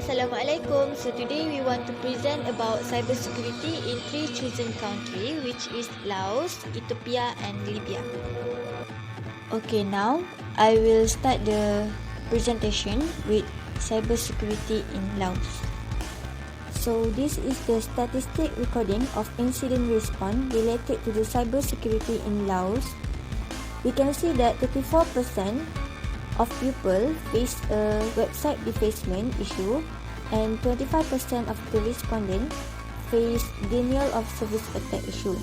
Assalamualaikum. So today we want to present about cybersecurity in three chosen countries, which is Laos, Ethiopia and Libya. Okay, now I will start the presentation with cybersecurity in Laos. So this is the statistic recording of incident response related to the cybersecurity in Laos. We can see that 34% of people face a website defacement issue and 25% of the respondents face denial of service attack issue.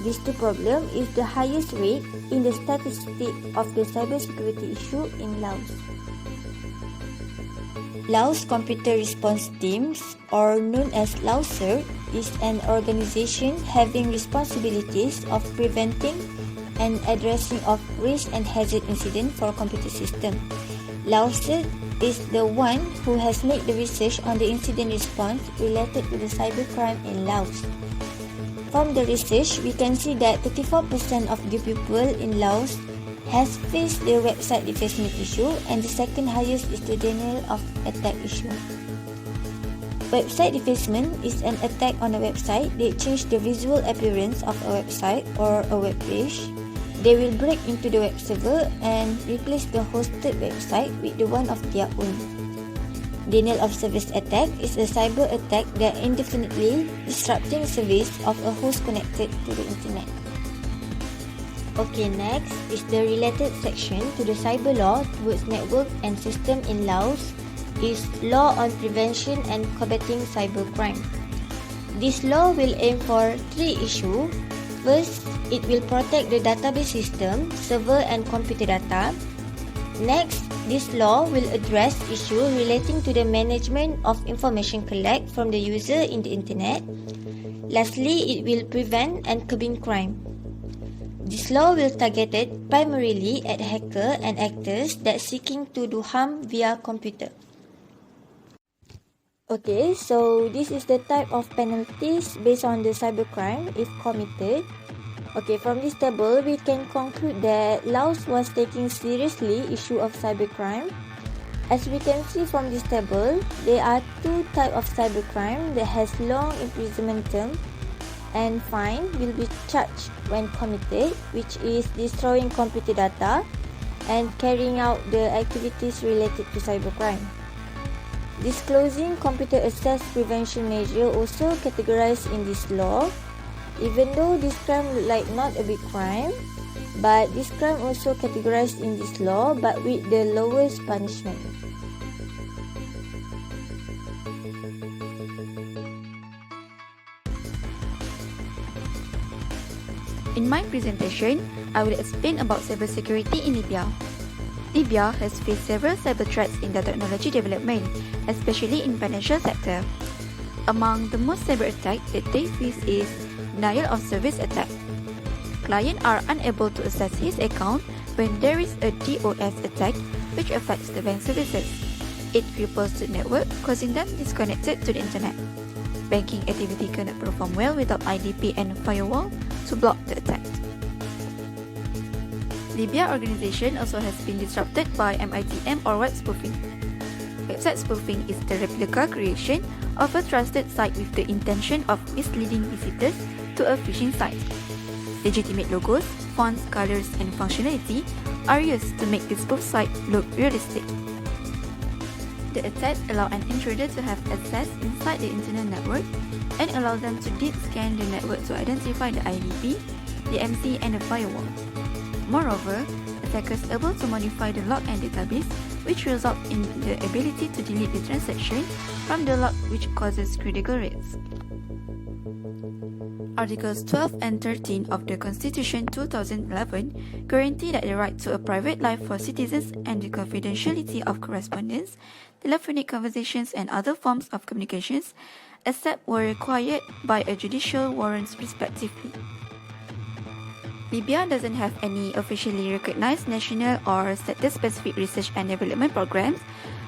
These two problems is the highest rate in the statistic of the cybersecurity issue in Laos. Laos Computer Response Teams, or known as Laoser, is an organization having responsibilities of preventing and addressing of risk and hazard incident for computer system. Laoser is the one who has made the research on the incident response related to the cybercrime in Laos. From the research, we can see that 34% of the people in Laos has faced the website defacement issue, and the second highest is the denial of attack issue. Website defacement is an attack on a website. They change the visual appearance of a website or a web page. They will break into the web server and replace the hosted website with the one of their own. Denial of service attack is a cyber attack that indefinitely disrupting service of a host connected to the internet. Okay, next is the related section to the cyber law towards network and system in Laos is Law on Prevention and Combating Cybercrime. This law will aim for three issues. First, it will protect the database system, server and computer data. Next, this law will address issues relating to the management of information collected from the user in the internet. Lastly, it will prevent and curbing crime. This law will targeted primarily at hackers and actors that seeking to do harm via computer. Okay, so this is the type of penalties based on the cybercrime if committed. Okay, from this table, we can conclude that Laos was taking seriously issue of cybercrime. As we can see from this table, there are two types of cybercrime that has long imprisonment term and fine will be charged when committed, which is destroying computer data and carrying out the activities related to cybercrime. Disclosing computer access prevention measure also categorized in this law. Even though this crime look like not a big crime, but this crime also categorized in this law but with the lowest punishment. In my presentation, I will explain about cybersecurity in Libya. Libya has faced several cyber threats in the technology development, especially in financial sector. Among the most cyber attacks that they face is denial of service attack. Clients are unable to access his account when there is a DOS attack which affects the bank services. It cripples the network, causing them disconnected to the internet. Banking activity cannot perform well without IDP and firewall to block the attack. Libya organization also has been disrupted by MITM or web spoofing. Website spoofing is the replica creation of a trusted site with the intention of misleading visitors to a phishing site. Legitimate logos, fonts, colors, and functionality are used to make the spoof site look realistic. The attacks allow an intruder to have access inside the internet network and allow them to deep scan the network to identify the IDP, the MC, and the firewall. Moreover, attackers are able to modify the log and database, which result in the ability to delete the transaction from the log, which causes critical risks. Articles 12 and 13 of the Constitution 2011 guarantee that the right to a private life for citizens and the confidentiality of correspondence, telephonic conversations, and other forms of communications, except were required by a judicial warrant respectively. Libya doesn't have any officially recognized national or sector-specific research and development programs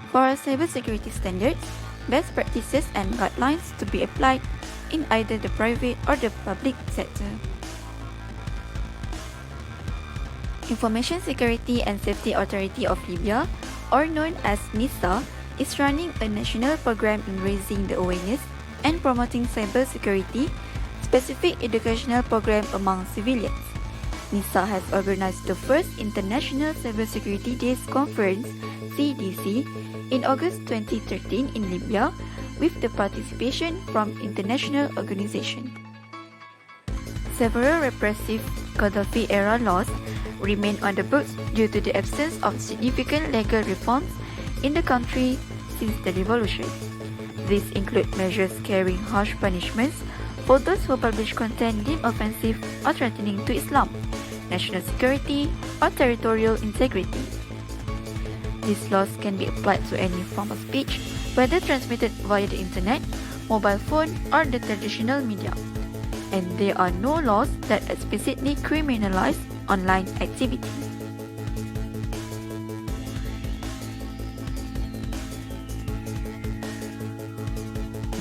for cybersecurity standards, best practices, and guidelines to be applied in either the private or the public sector. Information Security and Safety Authority of Libya, or known as NISA, is running a national program in raising the awareness and promoting cybersecurity, specific educational program among civilians. NISA has organized the first International Cybersecurity Days Conference, CDC, in August 2013 in Libya, with the participation from international organizations. Several repressive Gaddafi-era laws remain on the books due to the absence of significant legal reforms in the country since the revolution. These include measures carrying harsh punishments for those who publish content deemed offensive or threatening to Islam, national security, or territorial integrity. These laws can be applied to any form of speech, whether transmitted via the internet, mobile phone, or the traditional media. And there are no laws that explicitly criminalize online activity.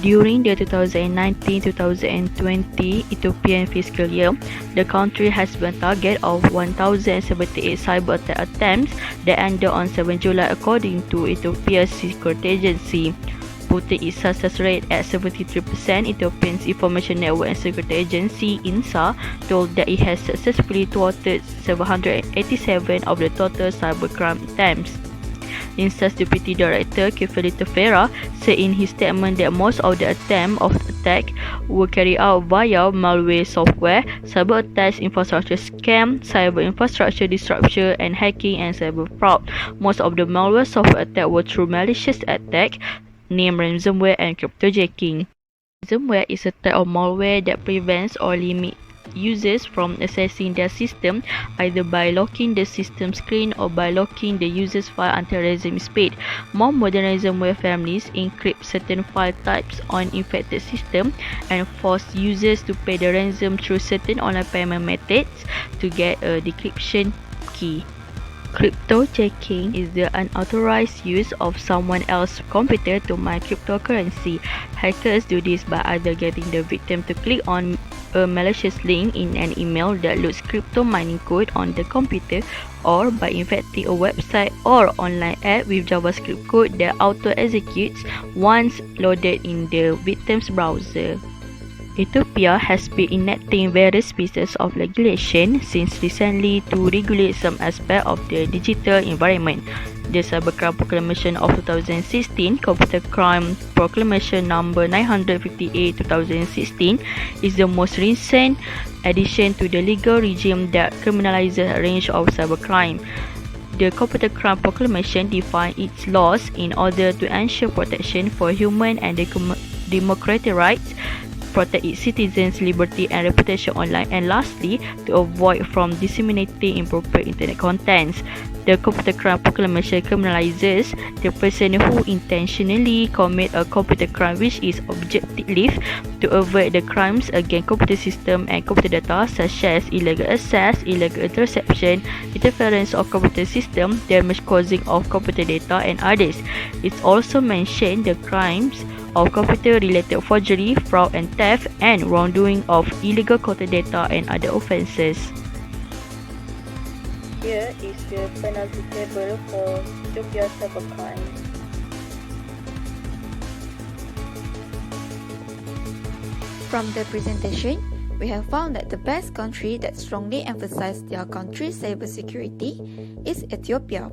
During the 2019-2020 Ethiopian fiscal year, the country has been target of 1,078 cyber attack attempts that ended on 7 July according to Ethiopia's security agency, putting its success rate at 73%. Ethiopia's Information Network and Security Agency (INSA) told that it has successfully thwarted 787 of the total cybercrime attempts. INSA's Deputy Director, Kifeli Tefera, said in his statement that most of the attempts of attack were carried out via malware software, cyber attacks, infrastructure scam, cyber infrastructure disruption, and hacking and cyber fraud. Most of the malware software attacks were through malicious attack, named ransomware and cryptojacking. Ransomware is a type of malware that prevents or limits users from accessing their system, either by locking the system screen or by locking the user's file until ransom is paid. More modern ransomware families encrypt certain file types on infected systems and force users to pay the ransom through certain online payment methods to get a decryption key. Cryptojacking is the unauthorized use of someone else's computer to mine cryptocurrency. Hackers do this by either getting the victim to click on a malicious link in an email that loads crypto mining code on the computer, or by infecting a website or online app with JavaScript code that auto-executes once loaded in the victim's browser. Ethiopia has been enacting various pieces of legislation since recently to regulate some aspect of the digital environment. The Cybercrime Proclamation of 2016, Computer Crime Proclamation number 958/2016, is the most recent addition to the legal regime that criminalizes a range of cybercrime. The Computer Crime Proclamation defines its laws in order to ensure protection for human and democratic rights, protect its citizens' liberty and reputation online, and lastly, to avoid from disseminating improper internet contents. The Computer Crime Proclamation criminalizes the person who intentionally commit a computer crime which is objectively to avoid the crimes against computer system and computer data, such as illegal access, illegal interception, interference of computer system, damage causing of computer data, and others. It also mentioned the crimes of computer-related forgery, fraud and theft, and wrongdoing of illegal computer data and other offences. Here is the penalty table for Ethiopia cybercrime. From the presentation, we have found that the best country that strongly emphasized their country's cybersecurity is Ethiopia.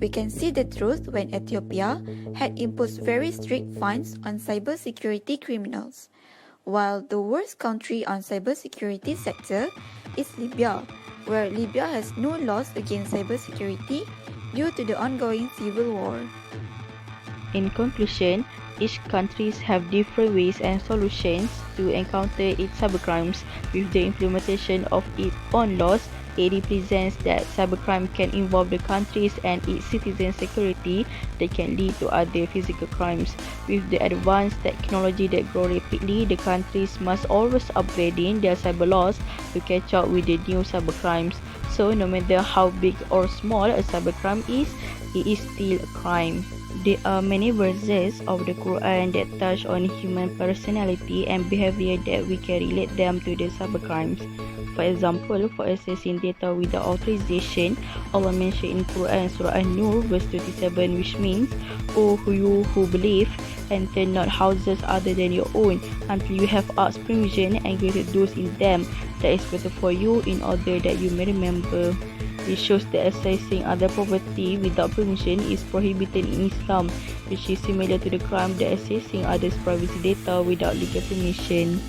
We can see the truth when Ethiopia had imposed very strict fines on cybersecurity criminals, while the worst country on cybersecurity sector is Libya, where Libya has no laws against cybersecurity due to the ongoing civil war. In conclusion, each country have different ways and solutions to encounter its cybercrimes. With the implementation of its own laws, it represents that cybercrime can involve the countries and its citizens' security that can lead to other physical crimes. With the advanced technology that grows rapidly, the countries must always upgrading their cyber laws to catch up with the new cybercrimes. So no matter how big or small a cybercrime is, it is still a crime. There are many verses of the Quran that touch on human personality and behavior that we can relate them to the cybercrimes. For example, for accessing data without authorization, Allah mentioned in Quran Surah An-Nur verse 27, which means, "O you who believe, enter not houses other than your own until you have asked permission and granted those in them that is better for you in order that you may remember." It shows that accessing other property without permission is prohibited in Islam, which is similar to the crime that accessing others' privacy data without legal permission.